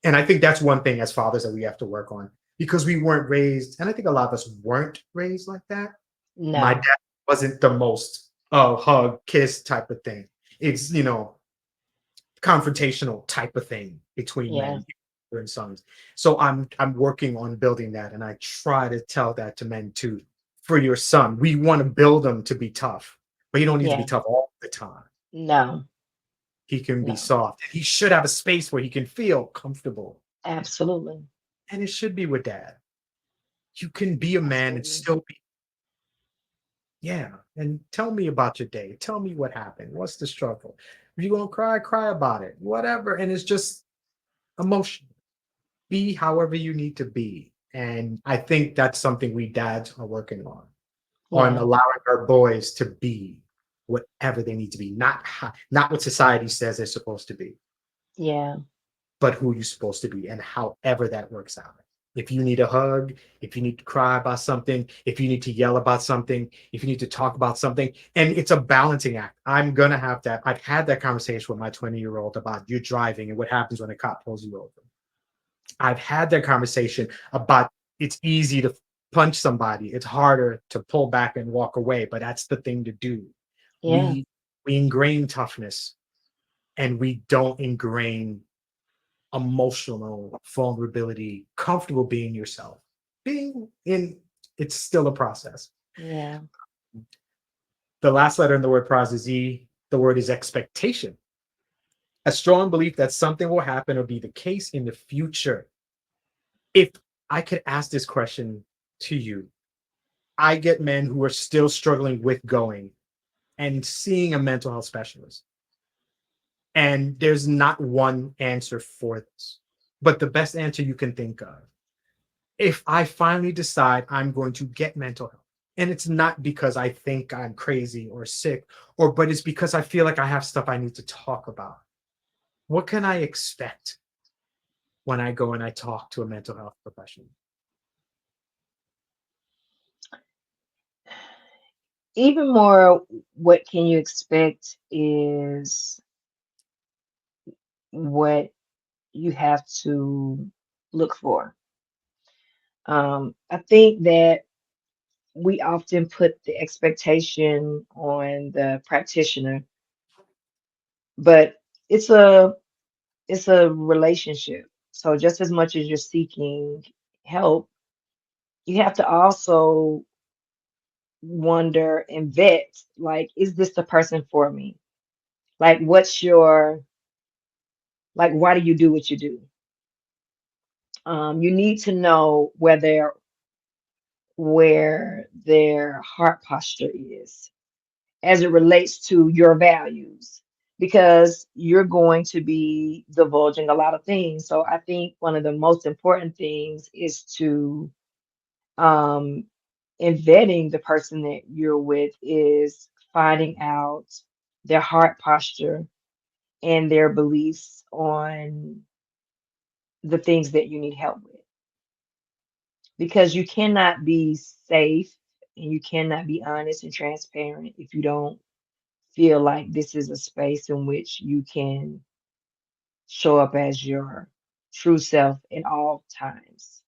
And I think that's one thing as fathers that we have to work on because we weren't raised, and I think a lot of us weren't raised like that. My dad No. wasn't the most hug, kiss type of thing. It's confrontational type of thing between Yeah. men and sons. So I'm working on building that, and I try to tell that to men too. For your son, we want to build them to be tough, but you don't need to be Yeah. tough all the time. No. He can be No. soft. He should have a space where he can feel comfortable, Absolutely. and it should be with dad. You can be a man and Absolutely. still be, yeah. And tell me about your day. Tell me what happened. What's the struggle? If you're gonna cry, cry about it. Whatever. And it's just emotion. Be however you need to be. And I think that's something we dads are working on Yeah. allowing our boys to be whatever they need to be, not what society says they're supposed to be, Yeah. but who you're supposed to be and however that works out. If you need a hug, if you need to cry about something, if you need to yell about something, if you need to talk about something, and it's a balancing act. I'm gonna have that. I've had that conversation with my 20-year-old about you driving and what happens when a cop pulls you over. I've had that conversation about it's easy to punch somebody. It's harder to pull back and walk away, but that's the thing to do. Yeah. We ingrain toughness and we don't ingrain emotional vulnerability, comfortable being yourself. Being in it's still a process. Yeah. The last letter in the word prize is E. The word is expectation. A strong belief that something will happen or be the case in the future. If I could ask this question to you, I get men who are still struggling with going and seeing a mental health specialist. And there's not one answer for this, but the best answer you can think of. if I finally decide I'm going to get mental health, and it's not because I think I'm crazy or sick, or but it's because I feel like I have stuff I need to talk about. What can I expect when I go and I talk to a mental health professional? Even more, what can you expect is what you have to look for. I think that we often put the expectation on the practitioner, but it's a it's a relationship. So just as much as you're seeking help, you have to also wonder and vet, like, is this the person for me? Like, what's your, like, why do you do what you do? You need to know where their heart posture is as it relates to your values, because you're going to be divulging a lot of things. So I think one of the most important things is to, um, in vetting the person that you're with, is finding out their heart posture and their beliefs on the things that you need help with. Because you cannot be safe and you cannot be honest and transparent if you don't feel like this is a space in which you can show up as your true self in all times.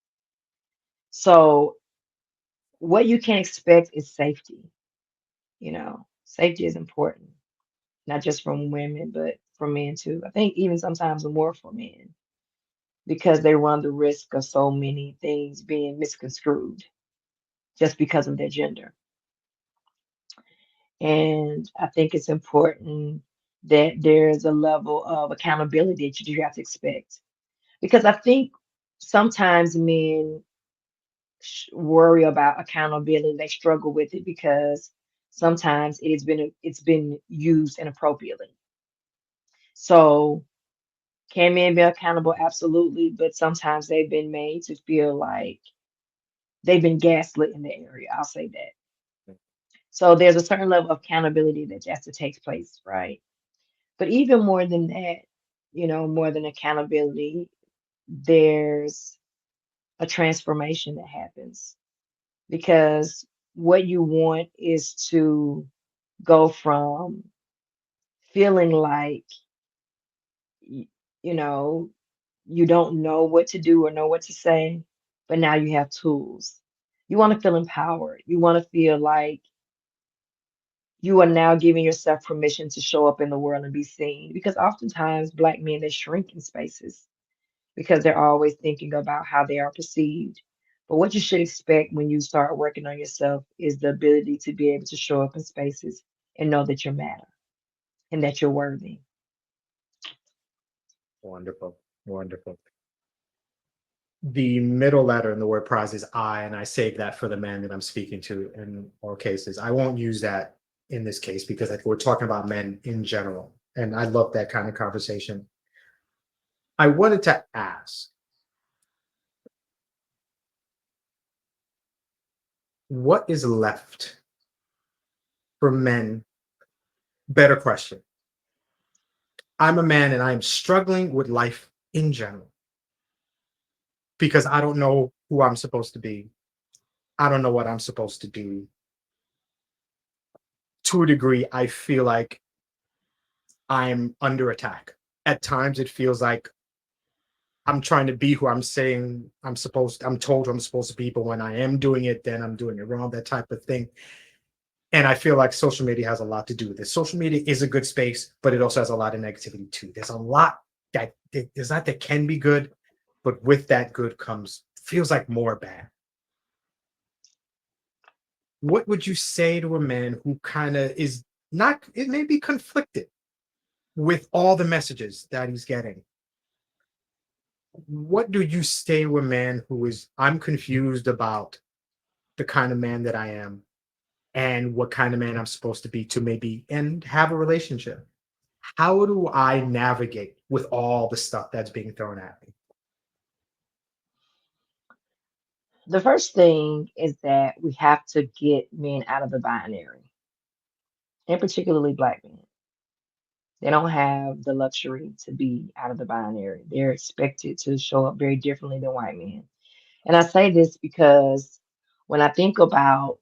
So, what you can expect is safety. Safety is important, not just from women, but from men too. I think even sometimes more for men because they run the risk of so many things being misconstrued just because of their gender. And I think it's important that there's a level of accountability that you have to expect. Because I think sometimes men worry about accountability, they struggle with it because sometimes it's been used inappropriately. So can men be accountable? Absolutely, but sometimes they've been made to feel like they've been gaslit in the area. I'll say that. So there's a certain level of accountability that has to take place, right? But even more than that, more than accountability, there's a transformation that happens because what you want is to go from feeling like y- you know you don't know what to do or know what to say, but now you have tools. You want to feel empowered. You want to feel like you are now giving yourself permission to show up in the world and be seen, because oftentimes Black men, they shrink in spaces because they're always thinking about how they are perceived. But what you should expect when you start working on yourself is the ability to be able to show up in spaces and know that you matter and that you're worthy. Wonderful. Wonderful. The middle letter in the word prize is I, and I save that for the man that I'm speaking to in all cases. I won't use that in this case because we're talking about men in general. And I love that kind of conversation. I wanted to ask, what is left for men? Better question. I'm a man and I'm struggling with life in general because I don't know who I'm supposed to be. I don't know what I'm supposed to do. To a degree, I feel like I'm under attack. At times, it feels like I'm trying to be who I'm told I'm supposed to be, but when I am doing it, then I'm doing it wrong, that type of thing. And I feel like social media has a lot to do with this. Social media is a good space, but it also has a lot of negativity too. There's a lot there's not that can be good, but with that good comes feels like more bad. What would you say to a man who kind of is not, it may be conflicted with all the messages that he's getting? What do you say to a man who is, I'm confused about the kind of man that I am and what kind of man I'm supposed to be to maybe and have a relationship? How do I navigate with all the stuff that's being thrown at me? The first thing is that we have to get men out of the binary, and particularly black men. They don't have the luxury to be out of the binary. They're expected to show up very differently than white men. And I say this because when I think about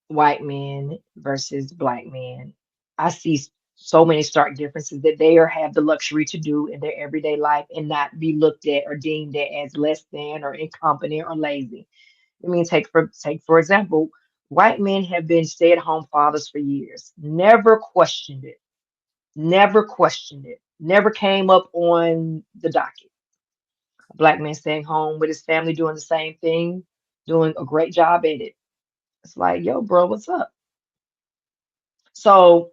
white men versus black men, I see so many stark differences that they are have the luxury to do in their everyday life and not be looked at or deemed at as less than or incompetent or lazy. I mean, take for example, white men have been stay-at-home fathers for years, never questioned it, never came up on the docket. A black man staying home with his family doing the same thing, doing a great job at it. It's like, yo, bro, what's up? So,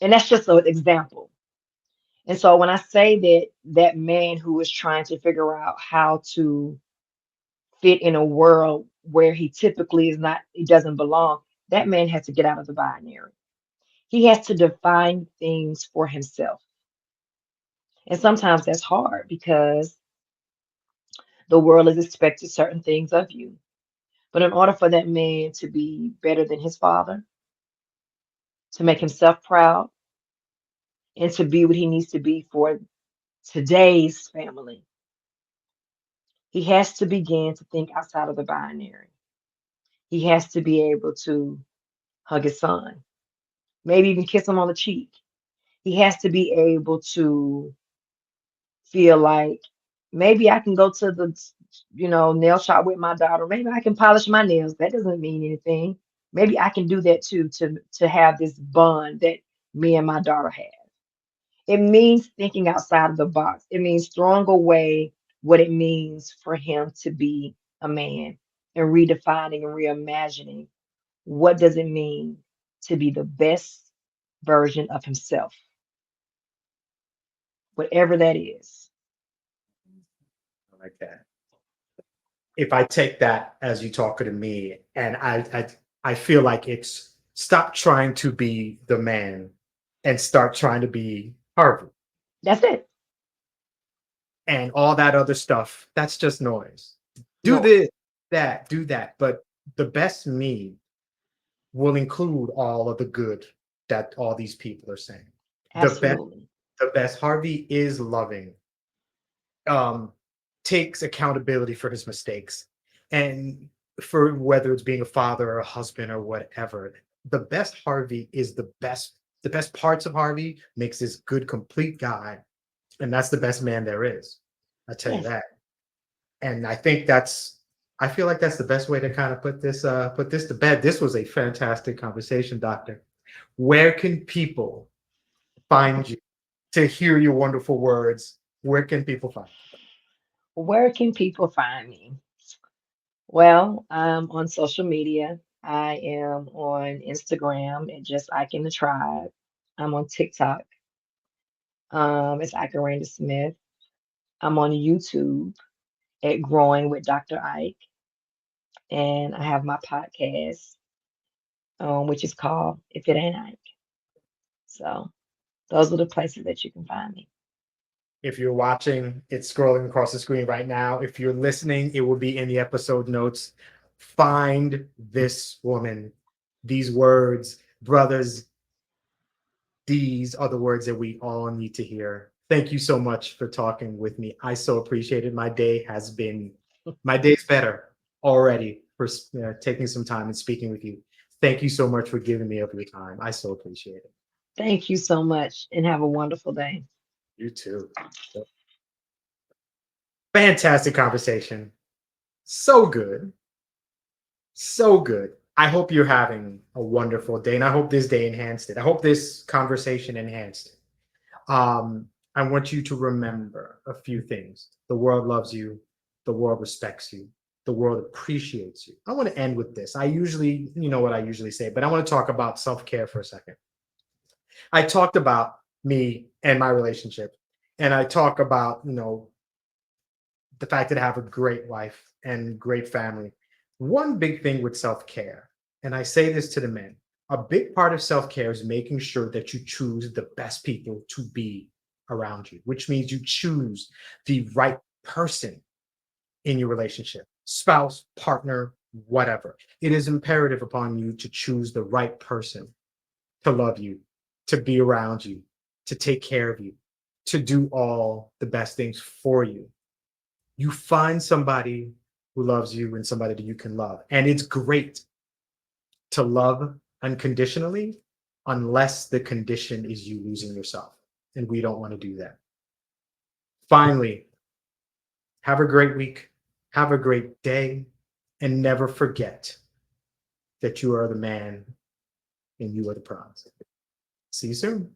and that's just an example. And so when I say that that man who is trying to figure out how to fit in a world where he typically is not, he doesn't belong, that man has to get out of the binary. He has to define things for himself. And sometimes that's hard because the world is expected certain things of you. But in order for that man to be better than his father, to make himself proud, and to be what he needs to be for today's family, he has to begin to think outside of the binary. He has to be able to hug his son, maybe even kiss him on the cheek. He has to be able to feel like maybe I can go to the nail shop with my daughter. Maybe I can polish my nails. That doesn't mean anything. Maybe I can do that too to have this bond that me and my daughter have. It means thinking outside of the box. It means throwing away what it means for him to be a man and redefining and reimagining what does it mean to be the best version of himself, whatever that is. I like that. If I take that as you talking to me, and I feel like it's stop trying to be the man and start trying to be Harvey That's it. and all that other stuff. That's just noise. Do Noise. this, that, do that. But the best me will include all of the good that all these people are saying. The best, Absolutely. the best. Harvey is loving, um, takes accountability for his mistakes, and for whether it's being a father or a husband or whatever. The best Harvey is the best. The best parts of Harvey makes this good, complete guy, and that's the best man there is. I tell you Yes. that. And I think that's. I feel like that's the best way to kind of put this to bed. This was a fantastic conversation, Doctor. Where can people find you to hear your wonderful words? Where can people find you? Where can people find me? Well, I'm on social media. I am on Instagram at just Ike in the Tribe. I'm on TikTok. It's Ikeranda Smith. I'm on YouTube at Growing with Dr. Ike, and I have my podcast, which is called If It Ain't Ike. So those are the places that you can find me. If you're watching, it's scrolling across the screen right now. If you're listening, it will be in the episode notes. Find this woman. These words, brothers, these are the words that we all need to hear. Thank you so much for talking with me. I so appreciate it. My day's better already for taking some time and speaking with you. Thank you so much for giving me of your time. I so appreciate it. Thank you so much and have a wonderful day. You too. Fantastic conversation. So good. So good. I hope you're having a wonderful day, and I hope this day enhanced it. I hope this conversation enhanced it. I want you to remember a few things. The world loves you. The world respects you. The world appreciates you. I want to end with this. I usually, you know what I usually say, but I want to talk about self care for a second. I talked about me and my relationship, and I talk about, the fact that I have a great wife and great family. One big thing with self care, and I say this to the men, a big part of self care is making sure that you choose the best people to be around you, which means you choose the right person in your relationship, spouse, partner, whatever. It is imperative upon you to choose the right person to love you, to be around you, to take care of you, to do all the best things for you. You find somebody who loves you and somebody that you can love. And it's great to love unconditionally unless the condition is you losing yourself. And we don't want to do that. Finally, have a great week. Have a great day. And never forget that you are the man and you are the prize. See you soon.